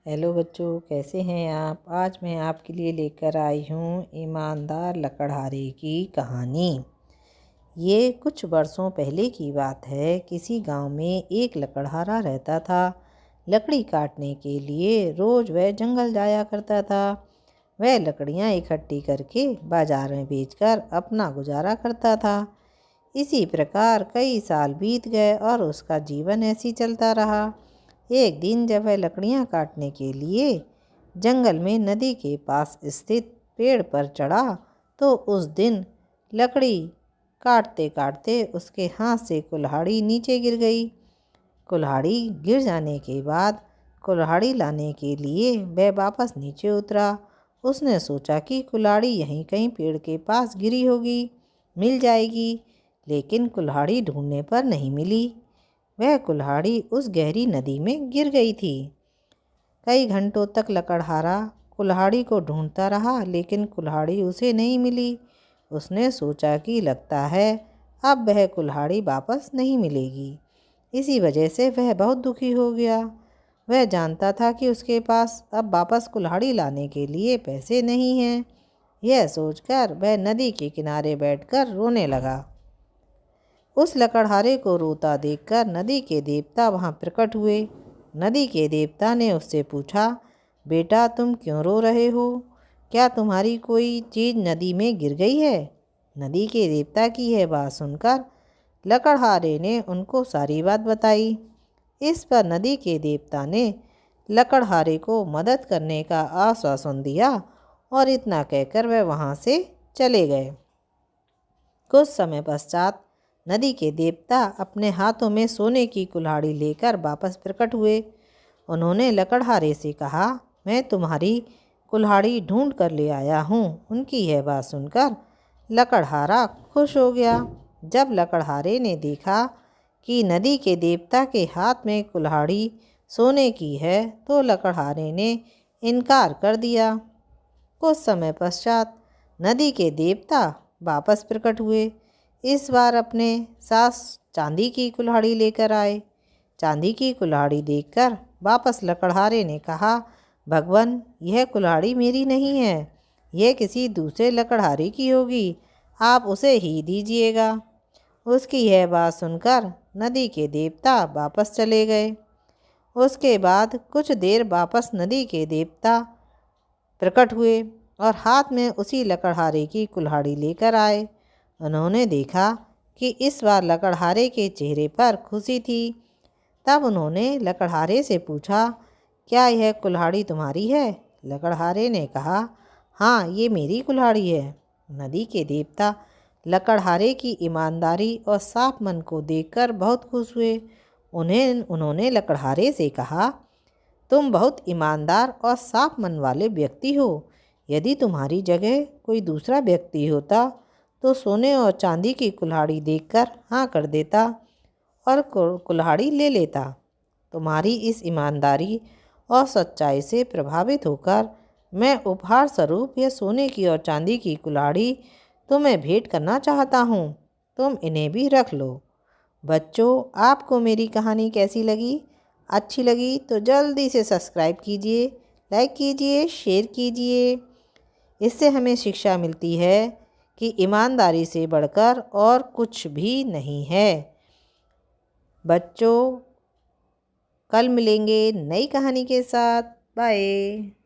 Hello बच्चों, कैसे हैं आप। आज मैं आपके लिए लेकर आई हूँ ईमानदार लकड़हारे की कहानी। ये कुछ वर्षों पहले की बात है। किसी गांव में एक लकड़हारा रहता था। लकड़ी काटने के लिए रोज़ वह जंगल जाया करता था। वह लकड़ियाँ इकट्ठी करके बाजार में बेचकर अपना गुजारा करता था। इसी प्रकार कई साल बीत गए और उसका जीवन ऐसे ही चलता रहा। एक दिन जब वह लकड़ियाँ काटने के लिए जंगल में नदी के पास स्थित पेड़ पर चढ़ा तो उस दिन लकड़ी काटते काटते उसके हाथ से कुल्हाड़ी नीचे गिर गई। कुल्हाड़ी गिर जाने के बाद कुल्हाड़ी लाने के लिए वह वापस नीचे उतरा। उसने सोचा कि कुल्हाड़ी यहीं कहीं पेड़ के पास गिरी होगी, मिल जाएगी, लेकिन कुल्हाड़ी ढूंढने पर नहीं मिली। वह कुल्हाड़ी उस गहरी नदी में गिर गई थी। कई घंटों तक लकड़हारा कुल्हाड़ी को ढूंढता रहा, लेकिन कुल्हाड़ी उसे नहीं मिली। उसने सोचा कि लगता है अब वह कुल्हाड़ी वापस नहीं मिलेगी। इसी वजह से वह बहुत दुखी हो गया। वह जानता था कि उसके पास अब वापस कुल्हाड़ी लाने के लिए पैसे नहीं हैं। यह सोचकर वह नदी के किनारे बैठकर रोने लगा। उस लकड़हारे को रोता देखकर नदी के देवता वहां प्रकट हुए। नदी के देवता ने उससे पूछा, बेटा तुम क्यों रो रहे हो? क्या तुम्हारी कोई चीज़ नदी में गिर गई है? नदी के देवता की यह बात सुनकर लकड़हारे ने उनको सारी बात बताई। इस पर नदी के देवता ने लकड़हारे को मदद करने का आश्वासन दिया और इतना कहकर वह वहाँ से चले गए। कुछ समय पश्चात नदी के देवता अपने हाथों में सोने की कुल्हाड़ी लेकर वापस प्रकट हुए। उन्होंने लकड़हारे से कहा, मैं तुम्हारी कुल्हाड़ी ढूंढ कर ले आया हूँ। उनकी यह बात सुनकर लकड़हारा खुश हो गया। जब लकड़हारे ने देखा कि नदी के देवता के हाथ में कुल्हाड़ी सोने की है तो लकड़हारे ने इनकार कर दिया। कुछ समय पश्चात नदी के देवता वापस प्रकट हुए। इस बार अपने साथ चांदी की कुल्हाड़ी लेकर आए। चांदी की कुल्हाड़ी देखकर वापस लकड़हारे ने कहा, भगवान यह कुल्हाड़ी मेरी नहीं है, यह किसी दूसरे लकड़हारे की होगी, आप उसे ही दीजिएगा। उसकी यह बात सुनकर नदी के देवता वापस चले गए। उसके बाद कुछ देर वापस नदी के देवता प्रकट हुए और हाथ में उसी लकड़हारे की कुल्हाड़ी लेकर आए। उन्होंने देखा कि इस बार लकड़हारे के चेहरे पर खुशी थी। तब उन्होंने लकड़हारे से पूछा, क्या यह कुल्हाड़ी तुम्हारी है? लकड़हारे ने कहा, हाँ ये मेरी कुल्हाड़ी है। नदी के देवता लकड़हारे की ईमानदारी और साफ मन को देखकर बहुत खुश हुए। उन्होंने लकड़हारे से कहा, तुम बहुत ईमानदार और साफ मन वाले व्यक्ति हो। यदि तुम्हारी जगह कोई दूसरा व्यक्ति होता तो सोने और चांदी की कुल्हाड़ी देखकर हाँ कर देता और कुल्हाड़ी ले लेता। तुम्हारी इस ईमानदारी और सच्चाई से प्रभावित होकर मैं उपहार स्वरूप यह सोने की और चांदी की कुल्हाड़ी तुम्हें भेंट करना चाहता हूँ। तुम इन्हें भी रख लो। बच्चों, आपको मेरी कहानी कैसी लगी? अच्छी लगी तो जल्दी से सब्सक्राइब कीजिए, लाइक कीजिए, शेयर कीजिए। इससे हमें शिक्षा मिलती है कि ईमानदारी से बढ़कर और कुछ भी नहीं है। बच्चों, कल मिलेंगे नई कहानी के साथ। बाय।